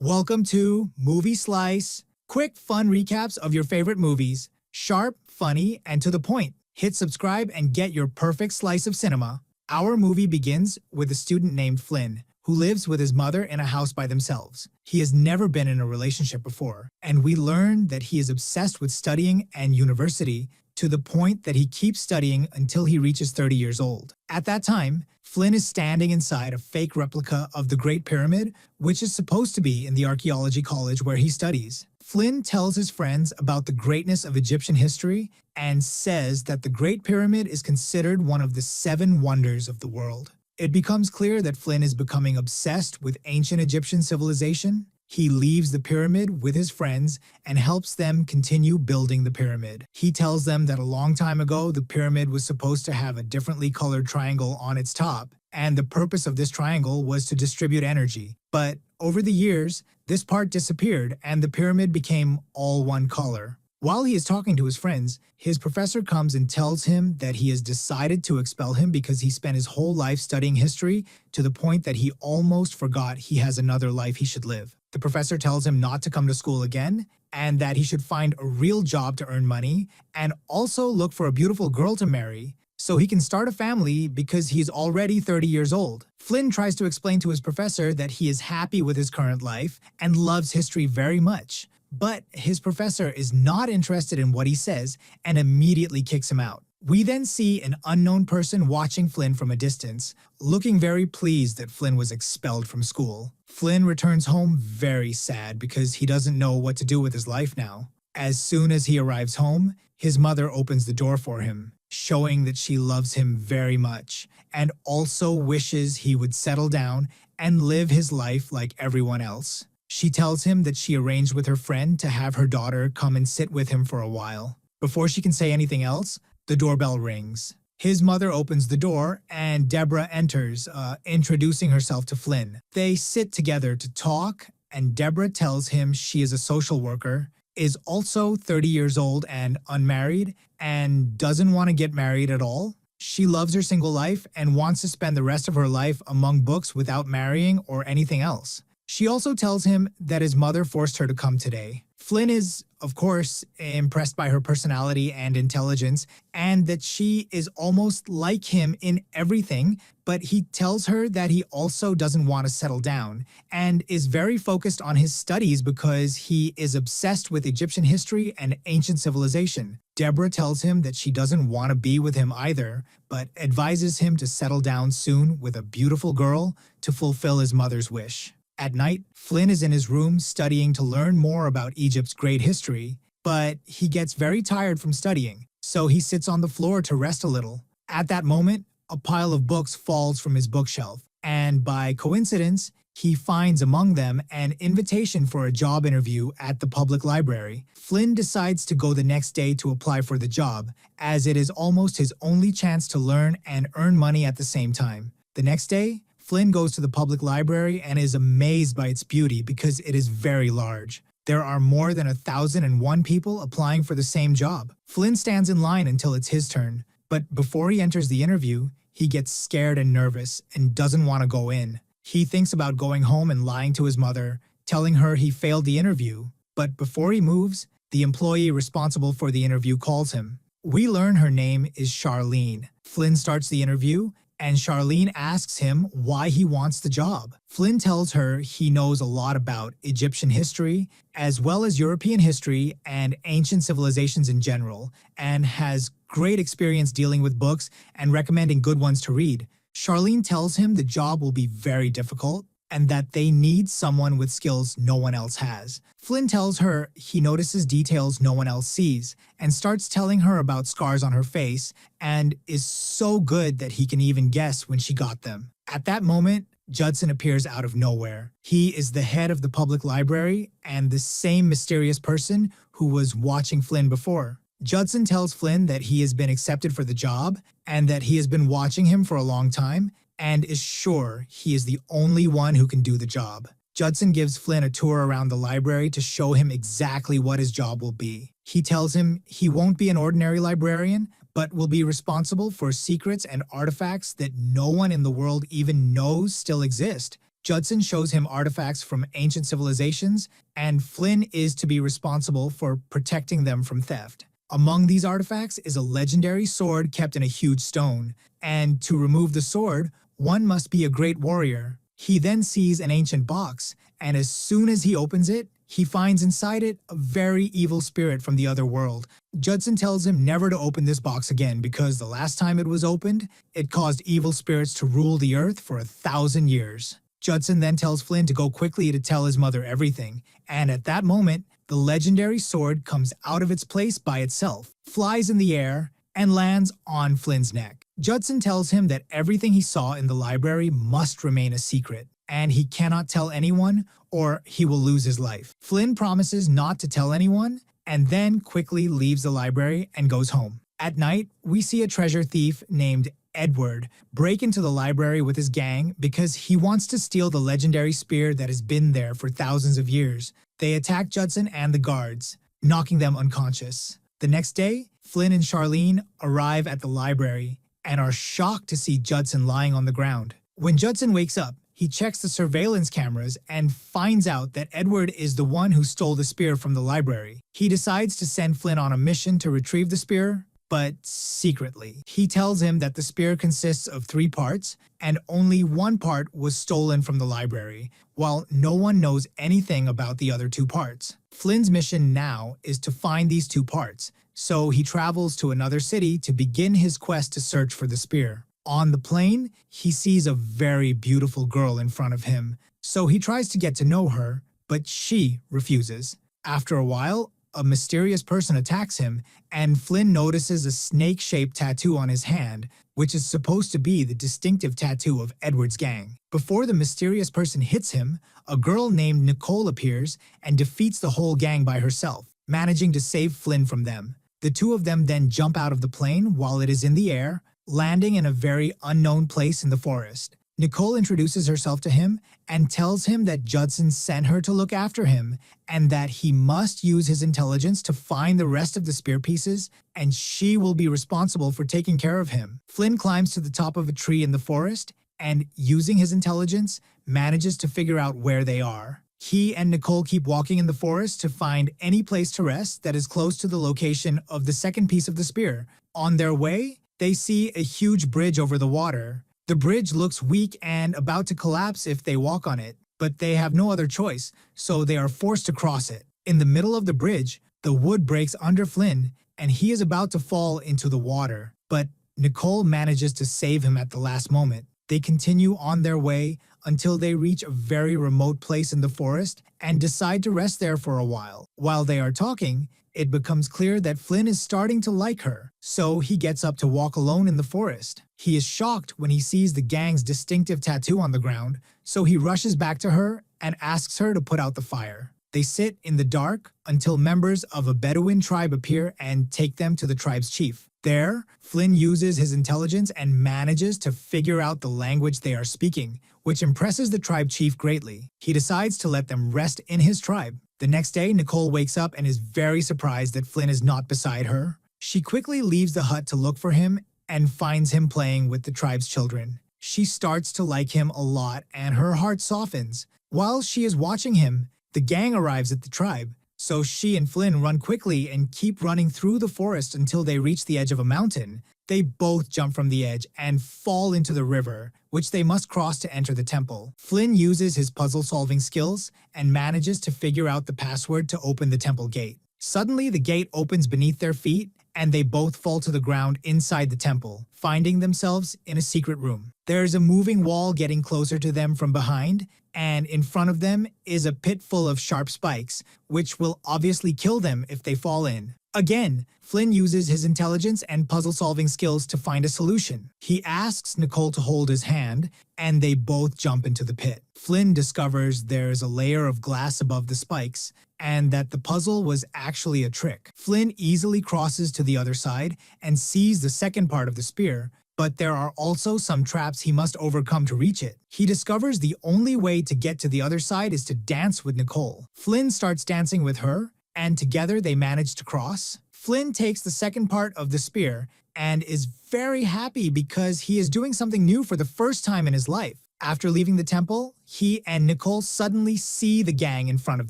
Welcome to Movie Slice. Quick, fun recaps of your favorite movies. Sharp, funny, and to the point. Hit subscribe and get your perfect slice of cinema. Our movie begins with a student named Flynn, who lives with his mother in a house by themselves. He has never been in a relationship before, and we learn that he is obsessed with studying and university to the point that he keeps studying until he reaches 30 years old. At that time, Flynn is standing inside a fake replica of the Great Pyramid, which is supposed to be in the archaeology college where he studies. Flynn tells his friends about the greatness of Egyptian history and says that the Great Pyramid is considered one of the 7 wonders of the world. It becomes clear that Flynn is becoming obsessed with ancient Egyptian civilization. He leaves the pyramid with his friends and helps them continue building the pyramid. He tells them that a long time ago, the pyramid was supposed to have a differently colored triangle on its top, and the purpose of this triangle was to distribute energy. But over the years, this part disappeared and the pyramid became all one color. While he is talking to his friends, his professor comes and tells him that he has decided to expel him because he spent his whole life studying history to the point that he almost forgot he has another life he should live. The professor tells him not to come to school again and that he should find a real job to earn money and also look for a beautiful girl to marry so he can start a family because he's already 30 years old. Flynn tries to explain to his professor that he is happy with his current life and loves history very much. But his professor is not interested in what he says and immediately kicks him out. We then see an unknown person watching Flynn from a distance, looking very pleased that Flynn was expelled from school. Flynn returns home very sad because he doesn't know what to do with his life now. As soon as he arrives home, his mother opens the door for him, showing that she loves him very much and also wishes he would settle down and live his life like everyone else. She tells him that she arranged with her friend to have her daughter come and sit with him for a while. Before she can say anything else, the doorbell rings. His mother opens the door and Deborah enters, introducing herself to Flynn. They sit together to talk and Deborah tells him she is a social worker, is also 30 years old and unmarried, and doesn't want to get married at all. She loves her single life and wants to spend the rest of her life among books without marrying or anything else. She also tells him that his mother forced her to come today. Flynn is, of course, impressed by her personality and intelligence, and that she is almost like him in everything, but he tells her that he also doesn't want to settle down, and is very focused on his studies because he is obsessed with Egyptian history and ancient civilization. Deborah tells him that she doesn't want to be with him either, but advises him to settle down soon with a beautiful girl to fulfill his mother's wish. At night, Flynn is in his room studying to learn more about Egypt's great history, but he gets very tired from studying, so he sits on the floor to rest a little. At that moment, a pile of books falls from his bookshelf, and by coincidence, he finds among them an invitation for a job interview at the public library. Flynn decides to go the next day to apply for the job, as it is almost his only chance to learn and earn money at the same time. The next day, Flynn goes to the public library and is amazed by its beauty because it is very large. There are more than 1,001 people applying for the same job. Flynn stands in line until it's his turn, but before he enters the interview, he gets scared and nervous and doesn't want to go in. He thinks about going home and lying to his mother, telling her he failed the interview, but before he moves, the employee responsible for the interview calls him. We learn her name is Charlene. Flynn starts the interview, and Charlene asks him why he wants the job. Flynn tells her he knows a lot about Egyptian history, as well as European history and ancient civilizations in general, and has great experience dealing with books and recommending good ones to read. Charlene tells him the job will be very difficult and that they need someone with skills no one else has. Flynn tells her he notices details no one else sees and starts telling her about scars on her face and is so good that he can even guess when she got them. At that moment, Judson appears out of nowhere. He is the head of the public library and the same mysterious person who was watching Flynn before. Judson tells Flynn that he has been accepted for the job and that he has been watching him for a long time and is sure he is the only one who can do the job. Judson gives Flynn a tour around the library to show him exactly what his job will be. He tells him he won't be an ordinary librarian, but will be responsible for secrets and artifacts that no one in the world even knows still exist. Judson shows him artifacts from ancient civilizations, and Flynn is to be responsible for protecting them from theft. Among these artifacts is a legendary sword kept in a huge stone, and to remove the sword, one must be a great warrior. He then sees an ancient box, and as soon as he opens it, he finds inside it a very evil spirit from the other world. Judson tells him never to open this box again because the last time it was opened, it caused evil spirits to rule the earth for 1,000 years. Judson then tells Flynn to go quickly to tell his mother everything, and at that moment, the legendary sword comes out of its place by itself, flies in the air, and lands on Flynn's neck. Judson tells him that everything he saw in the library must remain a secret, and he cannot tell anyone or he will lose his life. Flynn promises not to tell anyone and then quickly leaves the library and goes home. At night, we see a treasure thief named Edward break into the library with his gang because he wants to steal the legendary spear that has been there for thousands of years. They attack Judson and the guards, knocking them unconscious. The next day, Flynn and Charlene arrive at the library and are shocked to see Judson lying on the ground. When Judson wakes up, he checks the surveillance cameras and finds out that Edward is the one who stole the spear from the library. He decides to send Flynn on a mission to retrieve the spear, but secretly. He tells him that the spear consists of 3 parts, and only one part was stolen from the library, while no one knows anything about the other 2 parts. Flynn's mission now is to find these 2 parts, so he travels to another city to begin his quest to search for the spear. On the plane, he sees a very beautiful girl in front of him, so he tries to get to know her, but she refuses. After a while, a mysterious person attacks him, and Flynn notices a snake-shaped tattoo on his hand, which is supposed to be the distinctive tattoo of Edward's gang. Before the mysterious person hits him, a girl named Nicole appears and defeats the whole gang by herself, managing to save Flynn from them. The 2 of them then jump out of the plane while it is in the air, landing in a very unknown place in the forest. Nicole introduces herself to him and tells him that Judson sent her to look after him and that he must use his intelligence to find the rest of the spear pieces, and she will be responsible for taking care of him. Flynn climbs to the top of a tree in the forest and, using his intelligence, manages to figure out where they are. He and Nicole keep walking in the forest to find any place to rest that is close to the location of the second piece of the spear. On their way, they see a huge bridge over the water. The bridge looks weak and about to collapse if they walk on it, but they have no other choice, so they are forced to cross it. In the middle of the bridge, the wood breaks under Flynn, and he is about to fall into the water, but Nicole manages to save him at the last moment. They continue on their way until they reach a very remote place in the forest and decide to rest there for a while. While they are talking, it becomes clear that Flynn is starting to like her, so he gets up to walk alone in the forest. He is shocked when he sees the gang's distinctive tattoo on the ground, so he rushes back to her and asks her to put out the fire. They sit in the dark until members of a Bedouin tribe appear and take them to the tribe's chief. There, Flynn uses his intelligence and manages to figure out the language they are speaking, which impresses the tribe chief greatly. He decides to let them rest in his tribe. The next day, Nicole wakes up and is very surprised that Flynn is not beside her. She quickly leaves the hut to look for him and finds him playing with the tribe's children. She starts to like him a lot and her heart softens. While she is watching him, the gang arrives at the tribe, so she and Flynn run quickly and keep running through the forest until they reach the edge of a mountain. They both jump from the edge and fall into the river, which they must cross to enter the temple. Flynn uses his puzzle-solving skills and manages to figure out the password to open the temple gate. Suddenly, the gate opens beneath their feet, and they both fall to the ground inside the temple, finding themselves in a secret room. There's a moving wall getting closer to them from behind, and in front of them is a pit full of sharp spikes, which will obviously kill them if they fall in. Again, Flynn uses his intelligence and puzzle-solving skills to find a solution. He asks Nicole to hold his hand, and they both jump into the pit. Flynn discovers there's a layer of glass above the spikes, and that the puzzle was actually a trick. Flynn easily crosses to the other side and sees the second part of the spear, but there are also some traps he must overcome to reach it. He discovers the only way to get to the other side is to dance with Nicole. Flynn starts dancing with her, and together they manage to cross. Flynn takes the second part of the spear and is very happy because he is doing something new for the first time in his life. After leaving the temple, he and Nicole suddenly see the gang in front of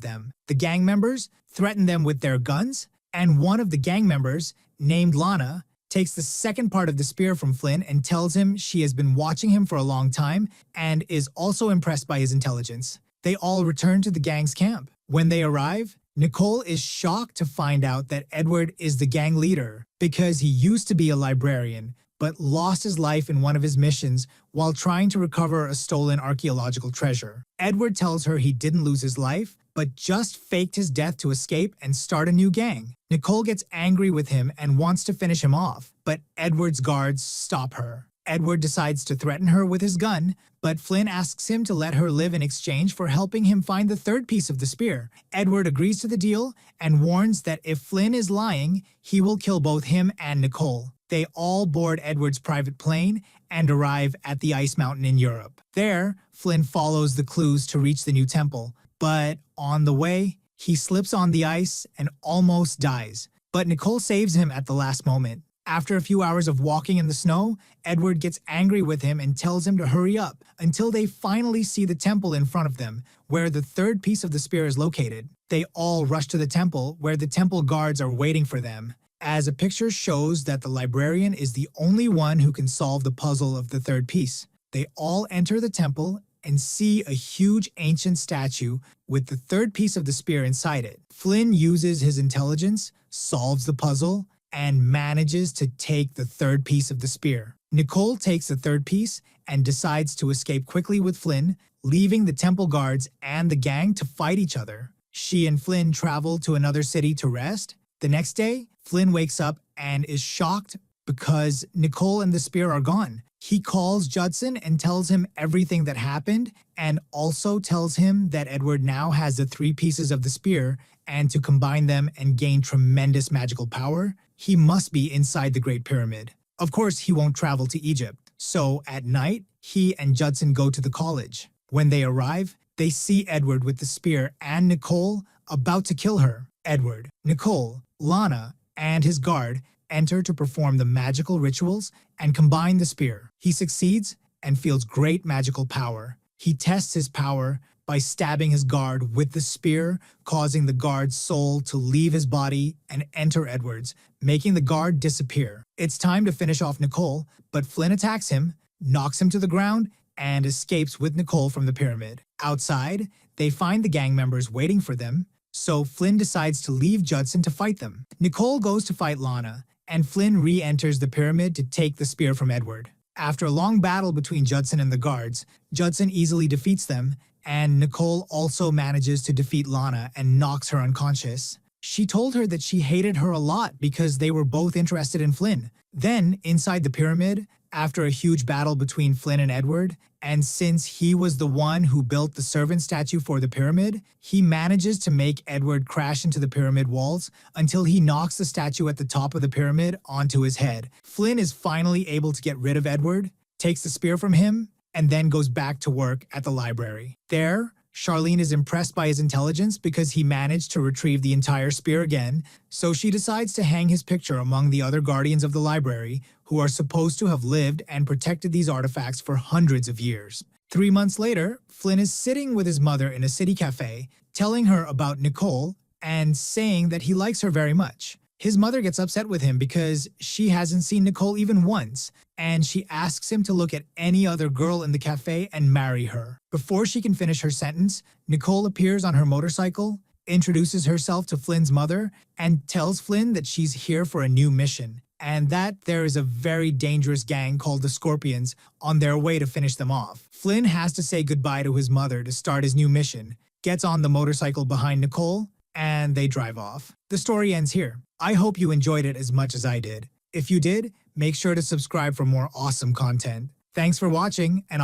them. The gang members threaten them with their guns, and one of the gang members, named Lana, takes the second part of the spear from Flynn and tells him she has been watching him for a long time and is also impressed by his intelligence. They all return to the gang's camp. When they arrive, Nicole is shocked to find out that Edward is the gang leader because he used to be a librarian, but lost his life in one of his missions while trying to recover a stolen archaeological treasure. Edward tells her he didn't lose his life, but just faked his death to escape and start a new gang. Nicole gets angry with him and wants to finish him off, but Edward's guards stop her. Edward decides to threaten her with his gun, but Flynn asks him to let her live in exchange for helping him find the third piece of the spear. Edward agrees to the deal and warns that if Flynn is lying, he will kill both him and Nicole. They all board Edward's private plane and arrive at the ice mountain in Europe. There, Flynn follows the clues to reach the new temple, but on the way, he slips on the ice and almost dies. But Nicole saves him at the last moment. After a few hours of walking in the snow, Edward gets angry with him and tells him to hurry up until they finally see the temple in front of them, where the third piece of the spear is located. They all rush to the temple, where the temple guards are waiting for them, as a picture shows that the librarian is the only one who can solve the puzzle of the third piece. They all enter the temple and see a huge ancient statue with the third piece of the spear inside it. Flynn uses his intelligence, solves the puzzle, and manages to take the third piece of the spear. Nicole takes the third piece and decides to escape quickly with Flynn, leaving the temple guards and the gang to fight each other. She and Flynn travel to another city to rest. The next day, Flynn wakes up and is shocked because Nicole and the spear are gone. He calls Judson and tells him everything that happened, and also tells him that Edward now has the three pieces of the spear, and to combine them and gain tremendous magical power, he must be inside the Great Pyramid. Of course, he won't travel to Egypt. So at night, he and Judson go to the college. When they arrive, they see Edward with the spear and Nicole about to kill her. Edward, Nicole, Lana, and his guard enter to perform the magical rituals and combine the spear. He succeeds and feels great magical power. He tests his power by stabbing his guard with the spear, causing the guard's soul to leave his body and enter Edward's, making the guard disappear. It's time to finish off Nicole, but Flynn attacks him, knocks him to the ground, and escapes with Nicole from the pyramid. Outside, they find the gang members waiting for them, so Flynn decides to leave Judson to fight them. Nicole goes to fight Lana, and Flynn re-enters the pyramid to take the spear from Edward. After a long battle between Judson and the guards, Judson easily defeats them, and Nicole also manages to defeat Lana and knocks her unconscious. She told her that she hated her a lot because they were both interested in Flynn. Then, inside the pyramid, after a huge battle between Flynn and Edward, and since he was the one who built the servant statue for the pyramid, he manages to make Edward crash into the pyramid walls until he knocks the statue at the top of the pyramid onto his head. Flynn is finally able to get rid of Edward, takes the spear from him, and then goes back to work at the library. There, Charlene is impressed by his intelligence because he managed to retrieve the entire spear again, so she decides to hang his picture among the other guardians of the library who are supposed to have lived and protected these artifacts for hundreds of years. 3 months later, Flynn is sitting with his mother in a city cafe, telling her about Nicole and saying that he likes her very much. His mother gets upset with him because she hasn't seen Nicole even once, and she asks him to look at any other girl in the cafe and marry her. Before she can finish her sentence, Nicole appears on her motorcycle, introduces herself to Flynn's mother, and tells Flynn that she's here for a new mission, and that there is a very dangerous gang called the Scorpions on their way to finish them off. Flynn has to say goodbye to his mother to start his new mission, gets on the motorcycle behind Nicole, and they drive off. The story ends here. I hope you enjoyed it as much as I did. If you did, make sure to subscribe for more awesome content. Thanks for watching, and